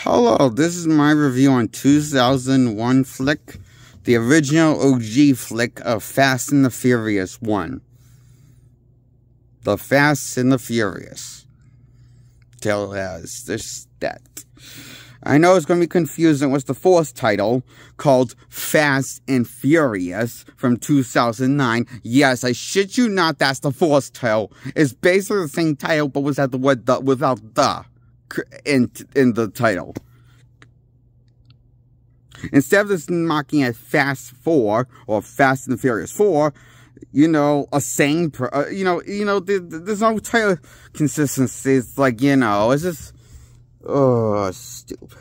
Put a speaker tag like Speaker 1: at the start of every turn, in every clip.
Speaker 1: Hello, this is my review on 2001 flick, the original OG flick of Fast and the Furious 1. The Fast and the Furious. Tell us this, that. I know it's going to be confusing with the fourth title, called Fast and Furious, from 2009. Yes, I shit you not, that's the fourth title. It's basically the same title, but without the word the, without the in the title. Instead of this mocking at Fast 4 or Fast and the Furious 4, you know, a sane, there's no title consistency. It's like, you know, it's just, oh, stupid.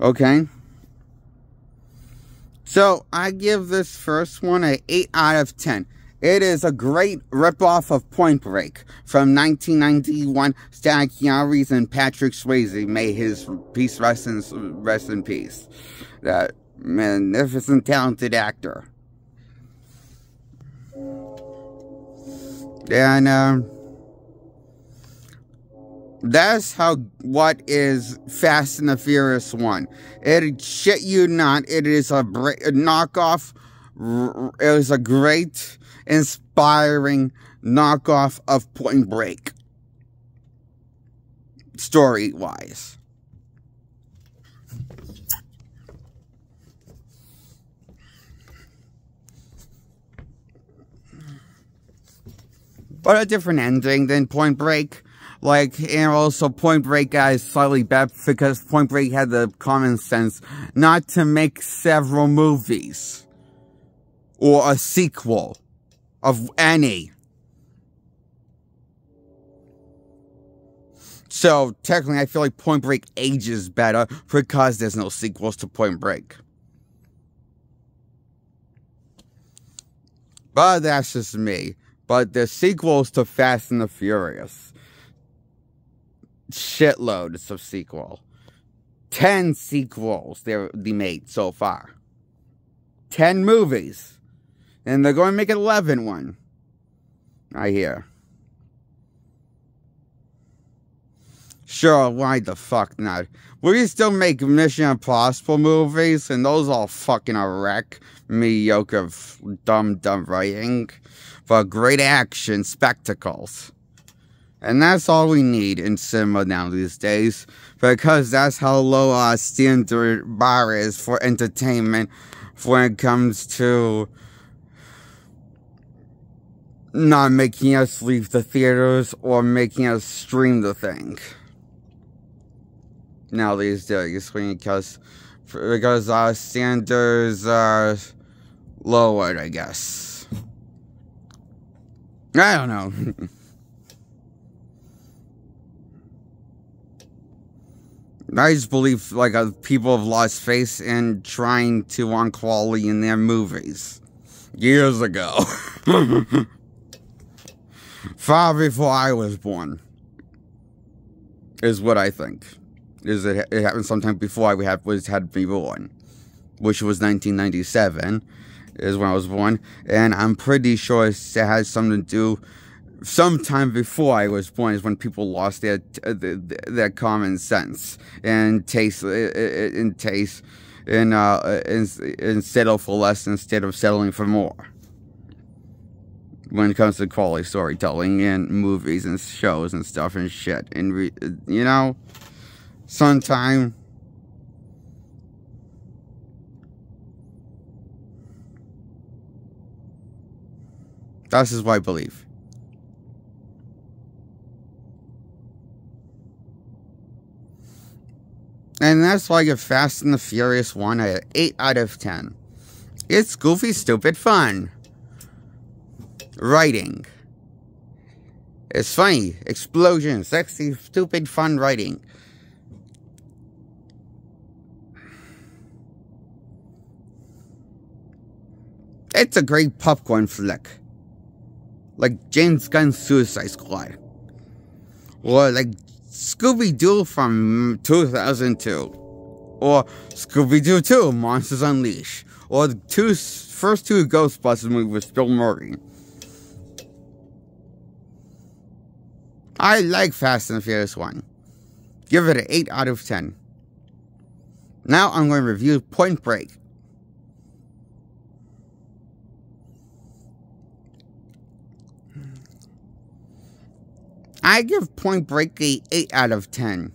Speaker 1: Okay. So, I give this first one an 8 out of 10. It is a great ripoff of Point Break from 1991. Starring Keanu Reeves and Patrick Swayze. May his peace rest in peace. That magnificent, talented actor. And, that's what is Fast and the Furious 1. It, shit you not, it is a knockoff. It was a great, inspiring knockoff of Point Break. Story-wise. But a different ending than Point Break. Like, and also Point Break is slightly better because Point Break had the common sense not to make several movies. Or a sequel. Of any. So, technically, I feel like Point Break ages better because there's no sequels to Point Break. But that's just me. But there's sequels to Fast and the Furious. Shitloads of sequel. 10 sequels they made so far. 10 movies. And they're going to make an 11th one. I hear. Sure, why the fuck not? We still make Mission Impossible movies, and those all fucking a wreck. Mediocre, dumb writing. But great action spectacles. And that's all we need in cinema now these days. Because that's how low our standard bar is for entertainment when it comes to not making us leave the theaters or making us stream the thing. Now these days, because our standards are lowered, I guess. I don't know. I just believe, like, people have lost faith in trying to want quality in their movies. Years ago. Far before I was born. Is what I think. It happened sometime before I had been born. Which was 1997. Is when I was born. And I'm pretty sure it has something to do. Sometime before I was born is when people lost their common sense and taste and settle for less instead of settling for more. When it comes to quality storytelling and movies and shows and stuff and shit, and you know, sometime. That's just what I believe. And that's why I give Fast and the Furious 1 an 8 out of 10. It's goofy, stupid fun. Writing. It's funny. Explosion. Sexy, stupid, fun writing. It's a great popcorn flick. Like James Gunn's Suicide Squad. Or like Scooby-Doo from 2002. Or Scooby-Doo 2, Monsters Unleashed. Well, the first two Ghostbusters movies with Bill Murray. I like Fast and the Furious 1. Give it an 8 out of 10. Now I'm going to review Point Break. I give Point Break a 8 out of 10.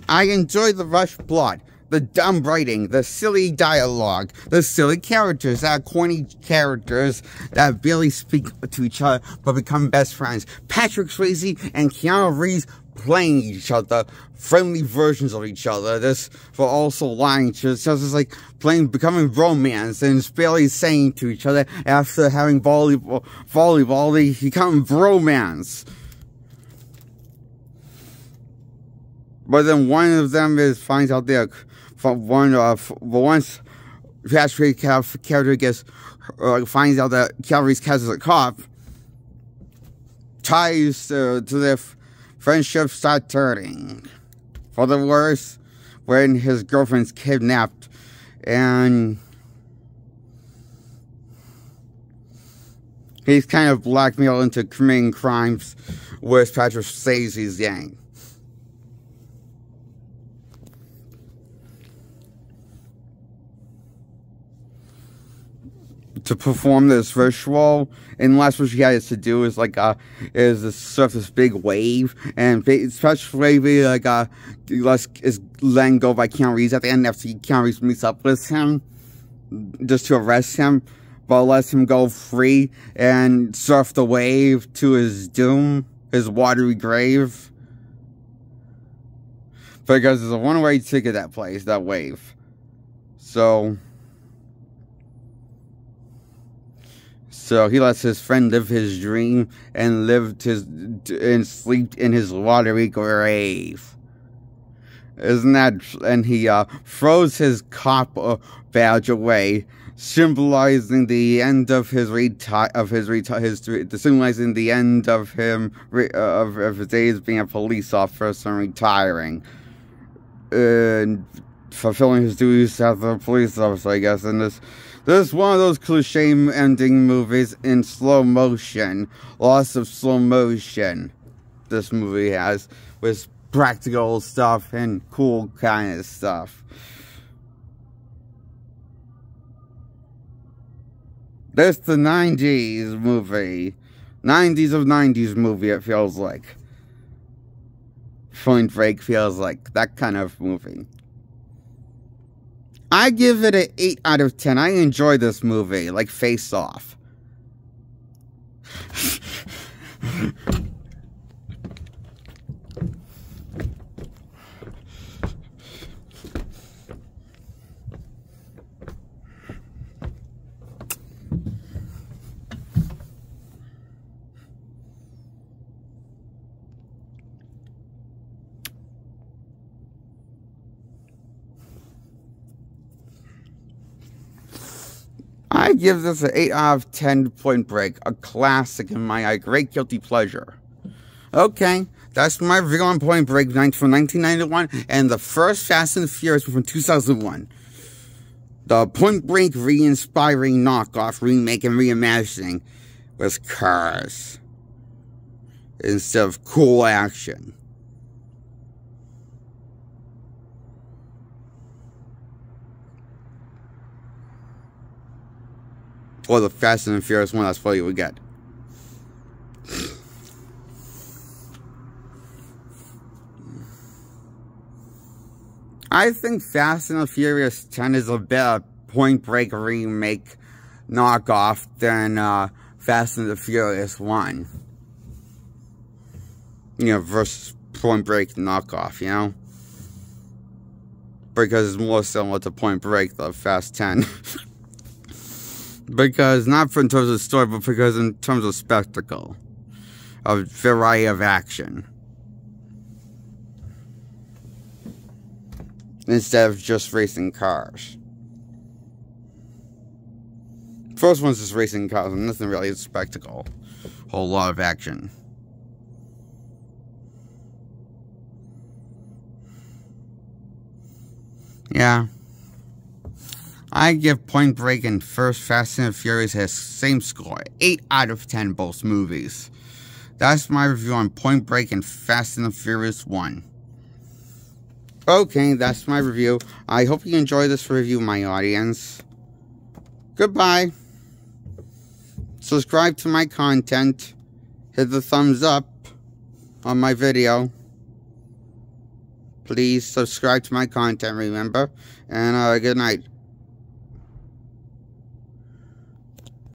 Speaker 1: I enjoy the rushed plot, the dumb writing, the silly dialogue, the silly characters, that corny characters that barely speak to each other but become best friends. Patrick Swayze and Keanu Reeves playing each other, friendly versions of each other. This for also lying to each other, just like becoming romance and barely saying to each other after having volleyball, they become bromance. But then one of them finds out there once Patrick character finds out that Calvary's cast is a cop, ties to their friendship start turning for the worse when his girlfriend's kidnapped and he's kind of blackmailed into committing crimes with Patrick Swayze's gang. To perform this ritual, and the last what she has to do is is surf this big wave, and especially is letting go by Keanu Reeves at the end after Keanu Reeves meets up with him just to arrest him, but lets him go free and surf the wave to his doom, his watery grave, because there's a one-way ticket that place, that wave. So he lets his friend live his dream and sleep in his watery grave. Isn't that? And he throws his cop badge away, symbolizing the end of symbolizing the end of him of his days being a police officer and retiring, and fulfilling his duties as a police officer, I guess. And this is one of those cliche ending movies in slow motion. Lots of slow motion this movie has, with practical stuff and cool kind of stuff. This the 90s movie. 90s of 90s movie, it feels like. Point Break feels like that kind of movie. I give it an 8 out of 10. I enjoy this movie, like Face Off. I give this an 8 out of 10 Point Break, a classic in my eye, great guilty pleasure. Okay, that's my review on Point Break from 1991, and the first Fast and the Furious from 2001. The Point Break re-inspiring knockoff, remake, and reimagining with cars instead of cool action. Or the Fast and the Furious one, that's what you would get. I think Fast and the Furious 10 is a better Point Break remake knockoff than Fast and the Furious 1. You know, versus Point Break knockoff, you know? Because it's more similar to Point Break, the Fast 10. Because, not in terms of story, but because in terms of spectacle. A variety of action. Instead of just racing cars. First one's just racing cars, and nothing really is spectacle. Whole lot of action. Yeah. I give Point Break and first Fast and the Furious has same score, 8 out of 10 both movies. That's my review on Point Break and Fast and the Furious 1. Okay, that's my review. I hope you enjoy this review, my audience. Goodbye. Subscribe to my content. Hit the thumbs up on my video. Please subscribe to my content, remember? And good night.